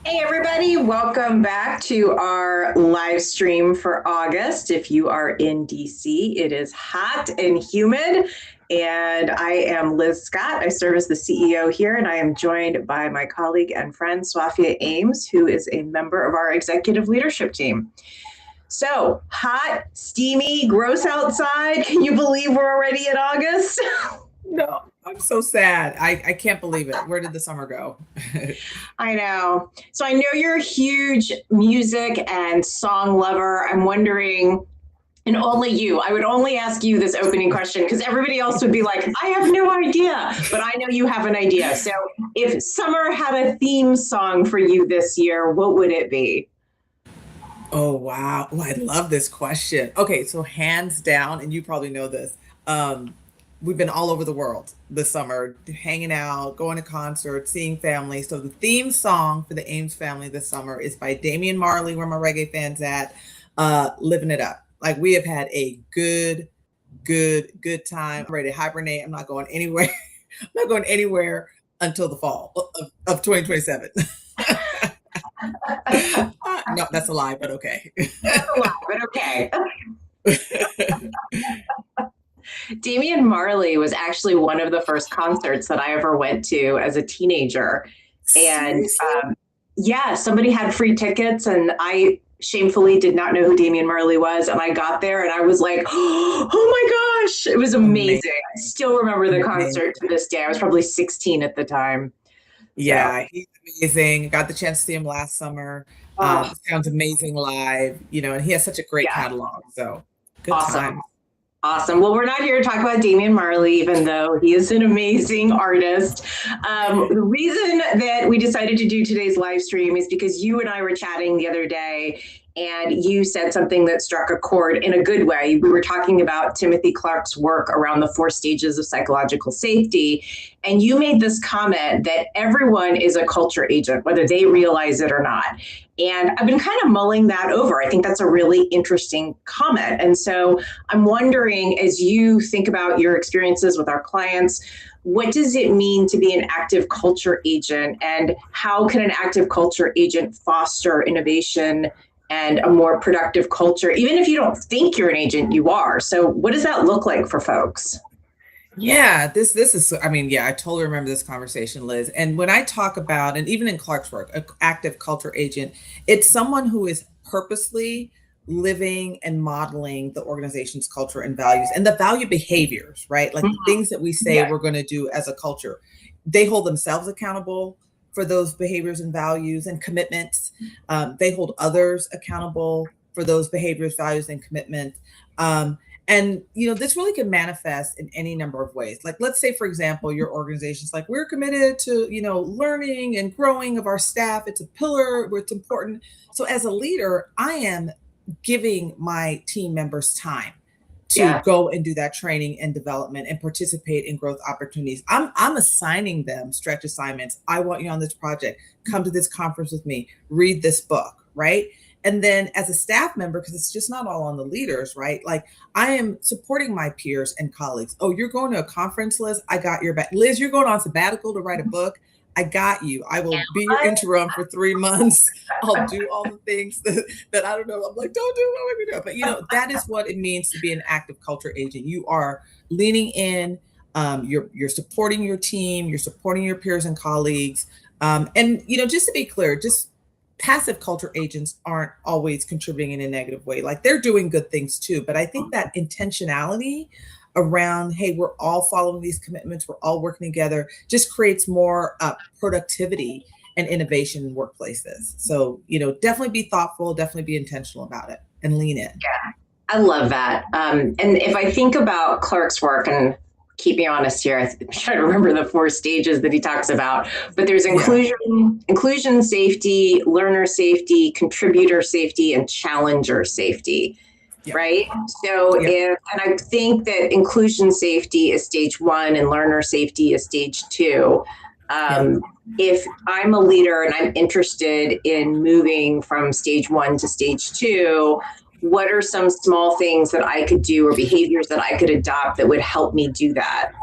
Hey, everybody, welcome back to our live stream for August. If you are in DC, it is hot and humid. And I am Liz Scott. I serve as the CEO here, and I am joined by my colleague and friend, Swafia Ames, who is a member of our executive leadership team. So, hot, steamy, gross outside. Can you believe we're already in August? No, I'm so sad. I can't believe it. Where did the summer go? I know. So I know you're a huge music and song lover. I'm wondering, and only you, I would only ask you this opening question because everybody else would be like, I have no idea, but I know you have an idea. So if summer had a theme song for you this year, what would it be? Oh, wow. Oh, I love this question. Okay, so hands down, and you probably know this. Um, we've been all over the world this summer, hanging out, going to concerts, seeing family. So the theme song for the Ames family this summer is by Damian Marley, where my reggae fans at, Living It Up. Like we have had a good time. I'm ready to hibernate. I'm not going anywhere. I'm not going anywhere until the fall of 2027. No, that's a lie, but okay. That's a lot, but okay. Damian Marley was actually one of the first concerts that I ever went to as a teenager. And Seriously? yeah, somebody had free tickets, and I shamefully did not know who Damian Marley was. And I got there and I was like, oh my gosh, it was Amazing. amazing. I still remember the Amazing. concert to this day. I was probably 16 at the time. So, Yeah, he's amazing. Got the chance to see him last summer. oh, Sounds amazing live, and he has such a great yeah, catalog. So good awesome. times. Awesome. Well, we're not here to talk about Damian Marley, even though he is an amazing artist. The reason that we decided to do today's live stream is because you and I were chatting the other day, and you said something that struck a chord in a good way. We were talking about Timothy Clark's work around the 4 stages of psychological safety. And you made this comment that everyone is a culture agent, whether they realize it or not. And I've been kind of mulling that over. I think that's a really interesting comment. And so I'm wondering, as you think about your experiences with our clients, what does it mean to be an active culture agent, and how can an active culture agent foster innovation and a more productive culture? Even if you don't think you're an agent, you are. So what does that look like for folks? Yeah, this is, I mean, yeah, I totally remember this conversation, Liz. And when I talk about, and even in Clark's work, an active culture agent, it's someone who is purposely living and modeling the organization's culture and values and the value behaviors, right? Like the Mhm. things that we say Yeah. we're going to do as a culture. They hold themselves accountable for those behaviors and values and commitments. They hold others accountable for those behaviors, values, and commitment. Um, and this really can manifest in any number of ways. Like, let's say, for example, your organization's like, we're committed to, learning and growing of our staff. It's a pillar where it's important. So as a leader, I am giving my team members time to Yeah. go and do that training and development and participate in growth opportunities. I'm assigning them stretch assignments. I want you on this project. Come to this conference with me. Read this book, right? And then as a staff member, because it's just not all on the leaders, right? Like I am supporting my peers and colleagues. Oh, you're going to a conference, Liz? I got your back. Liz, you're going on sabbatical to write a book. I got you. I will be your interim for 3 months. I'll do all the things that I don't know. I'm like, don't do what we do. But that is what it means to be an active culture agent. You are leaning in, you're supporting your team, you're supporting your peers and colleagues. And just to be clear, just passive culture agents aren't always contributing in a negative way. Like they're doing good things too. But I think that intentionality around, hey, we're all following these commitments, we're all working together, just creates more productivity and innovation in workplaces. So, definitely be thoughtful, definitely be intentional about it and lean in. I love that. And if I think about Clark's work, and keep me honest here, I'm trying to remember the 4 stages that he talks about, but there's Yeah. inclusion safety, learner safety, contributor safety, and challenger safety. Yep. Right. So Yep. and I think that inclusion safety is stage one and learner safety is stage two. Yep. Um, if I'm a leader and I'm interested in moving from stage one to stage two, what are some small things that I could do or behaviors that I could adopt that would help me do that?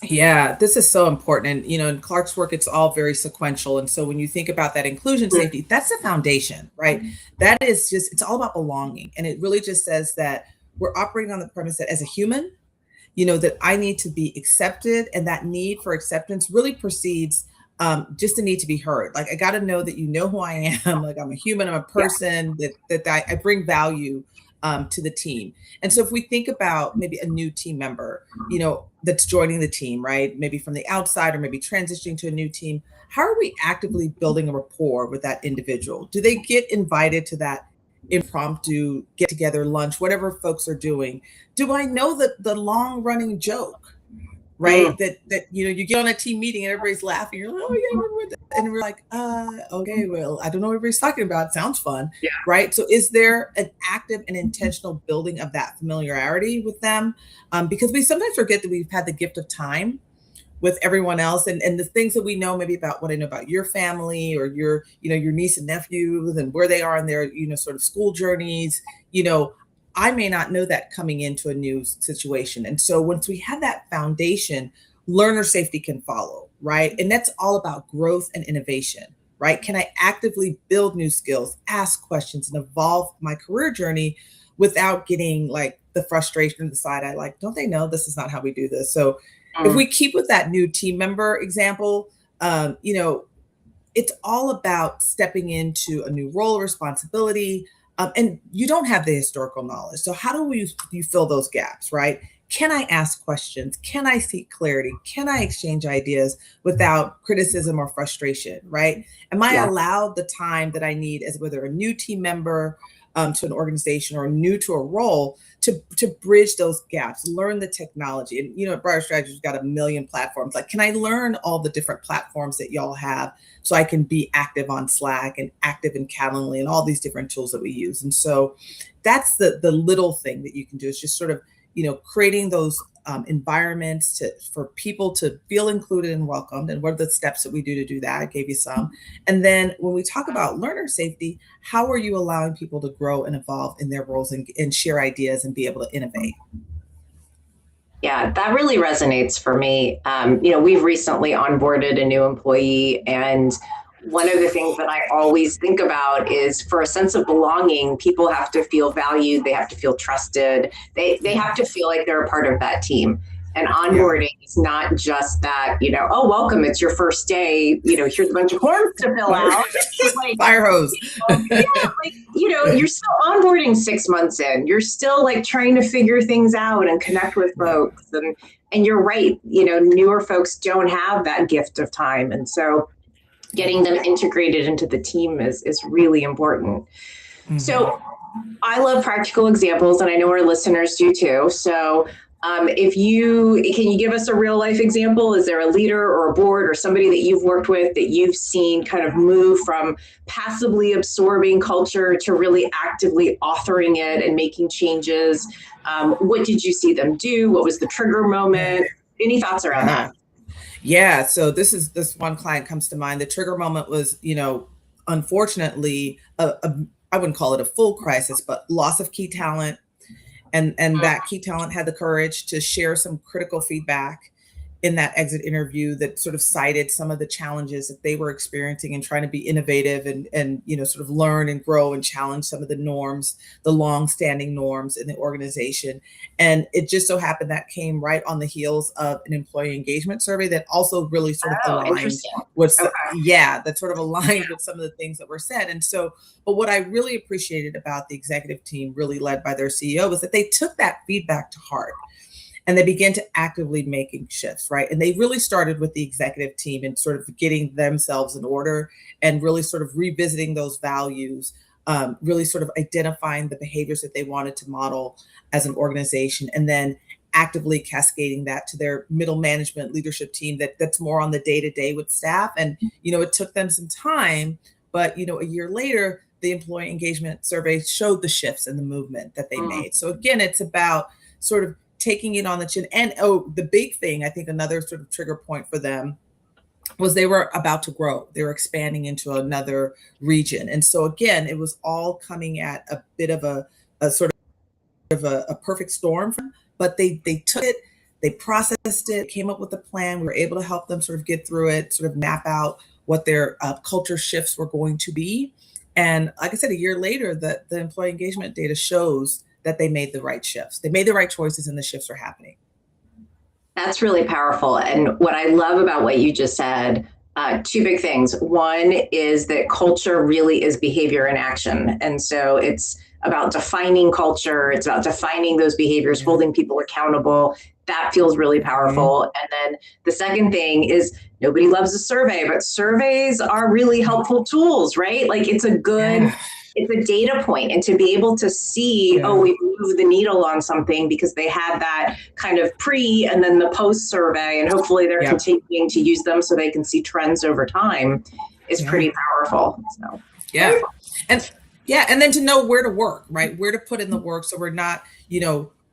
Yeah, this is so important. And, in Clark's work, it's all very sequential. And so when you think about that inclusion safety, that's the foundation, right? That is just, it's all about belonging. And it really just says that we're operating on the premise that as a human, that I need to be accepted. And that need for acceptance really precedes just the need to be heard. Like, I got to know that you know who I am. Like, I'm a human, I'm a Yeah. person, that I bring value to the team. And so if we think about maybe a new team member, that's joining the team, right? Maybe from the outside or maybe transitioning to a new team, how are we actively building a rapport with that individual? Do they get invited to that impromptu get together, lunch, whatever folks are doing? Do I know the long running joke? Right, Mm. that you get on a team meeting and everybody's laughing. You're like, oh yeah, remember that? And we're like, okay, well, I don't know what everybody's talking about. It sounds fun, Yeah. right? So, is there an active and intentional building of that familiarity with them? Because we sometimes forget that we've had the gift of time with everyone else, and the things that we know maybe about what I know about your family or your niece and nephews and where they are in their sort of school journeys. I may not know that coming into a new situation. And so once we have that foundation, learner safety can follow, right? And that's all about growth and innovation, right? Can I actively build new skills, ask questions, and evolve my career journey without getting like the frustration of the side eye, like, don't they know this is not how we do this? So if Mm. we keep with that new team member example, it's all about stepping into a new role or responsibility. And you don't have the historical knowledge. So how do you fill those gaps, right? Can I ask questions? Can I seek clarity? Can I exchange ideas without criticism or frustration, right? Am I Yeah. allowed the time that I need as whether a new team member to an organization or new to a role to bridge those gaps, learn the technology? And at Briar Strategies, we've got a million platforms. Like, can I learn all the different platforms that y'all have so I can be active on Slack and active in Calendly and all these different tools that we use? And so that's the little thing that you can do, is just sort of creating those environments for people to feel included and welcomed. And what are the steps that we do to do that? I gave you some. And then when we talk about learner safety, how are you allowing people to grow and evolve in their roles and share ideas and be able to innovate? Yeah, that really resonates for me. We've recently onboarded a new employee, and one of the things that I always think about is, for a sense of belonging, people have to feel valued, they have to feel trusted, they have to feel like they're a part of that team. And Yeah. onboarding is not just that, oh, welcome, it's your first day, here's a bunch of forms to fill out. Like, Fire hose. yeah, like, you're still onboarding 6 months in. You're still like trying to figure things out and connect with folks. And you're right, newer folks don't have that gift of time. And so getting them integrated into the team is really important. Mhm. So I love practical examples, and I know our listeners do too. So if can you give us a real life example? Is there a leader or a board or somebody that you've worked with that you've seen kind of move from passively absorbing culture to really actively authoring it and making changes? What did you see them do? What was the trigger moment? Any thoughts around that? Yeah, so this one client comes to mind. The trigger moment was, unfortunately, I wouldn't call it a full crisis, but loss of key talent. And that key talent had the courage to share some critical feedback in that exit interview that sort of cited some of the challenges that they were experiencing and trying to be innovative and sort of learn and grow and challenge some of the norms, the long-standing norms in the organization. And it just so happened that came right on the heels of an employee engagement survey that also really sort of aligned Interesting. with Okay. that sort of aligned with some of the things that were said. And so, but what I really appreciated about the executive team, really led by their CEO, was that they took that feedback to heart and they began to actively making shifts, right? And they really started with the executive team and sort of getting themselves in order and really sort of revisiting those values, really sort of identifying the behaviors that they wanted to model as an organization, and then actively cascading that to their middle management leadership team that's more on the day-to-day with staff. And it took them some time, but a year later, the employee engagement survey showed the shifts in the movement that they made. So again, it's about sort of taking it on the chin. And the big thing, I think another sort of trigger point for them was they were about to grow. They were expanding into another region. And so again, it was all coming at a bit of a sort of a perfect storm for them, but they took it, They processed it, came up with a plan. We were able to help them sort of get through it, sort of map out what their culture shifts were going to be. And like I said, a year later, the employee engagement data shows that they made the right shifts. They made the right choices and the shifts are happening. That's really powerful. And what I love about what you just said, two big things. One is that culture really is behavior in action. And so it's about defining culture. It's about defining those behaviors, holding people accountable. That feels really powerful. And then the second thing is nobody loves a survey, but surveys are really helpful tools, right? Like it's a good, it's a data point. And to be able to see, oh, we've moved the needle on something because they had that kind of pre and then the post survey, and hopefully they're continuing to use them so they can see trends over time is pretty powerful. So and then to know where to work, right? Where to put in the work so we're not,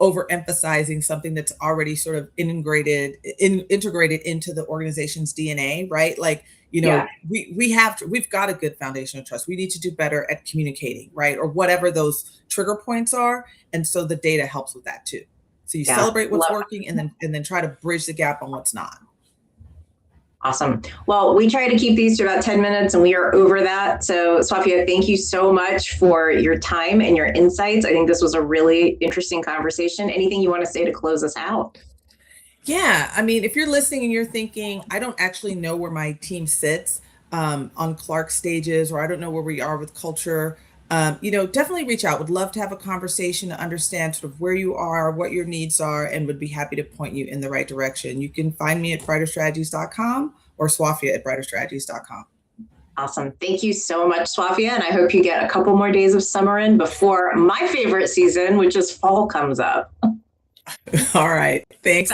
overemphasizing something that's already sort of integrated into the organization's DNA, right? Like, we've got a good foundation of trust. We need to do better at communicating, right? Or whatever those trigger points are. And so the data helps with that too. So you celebrate what's working and then try to bridge the gap on what's not. Awesome. Well, we try to keep these to about 10 minutes and we are over that. So Swafiya, thank you so much for your time and your insights. I think this was a really interesting conversation. Anything you want to say to close us out? Yeah. I mean, if you're listening and you're thinking, I don't actually know where my team sits on Clark stages, or I don't know where we are with culture, definitely reach out. Would love to have a conversation to understand sort of where you are, what your needs are, and would be happy to point you in the right direction. You can find me at brighterstrategies.com or Swafiya at brighterstrategies.com. Awesome. Thank you so much, Swafiya. And I hope you get a couple more days of summer in before my favorite season, which is fall, comes up. All right. Thanks.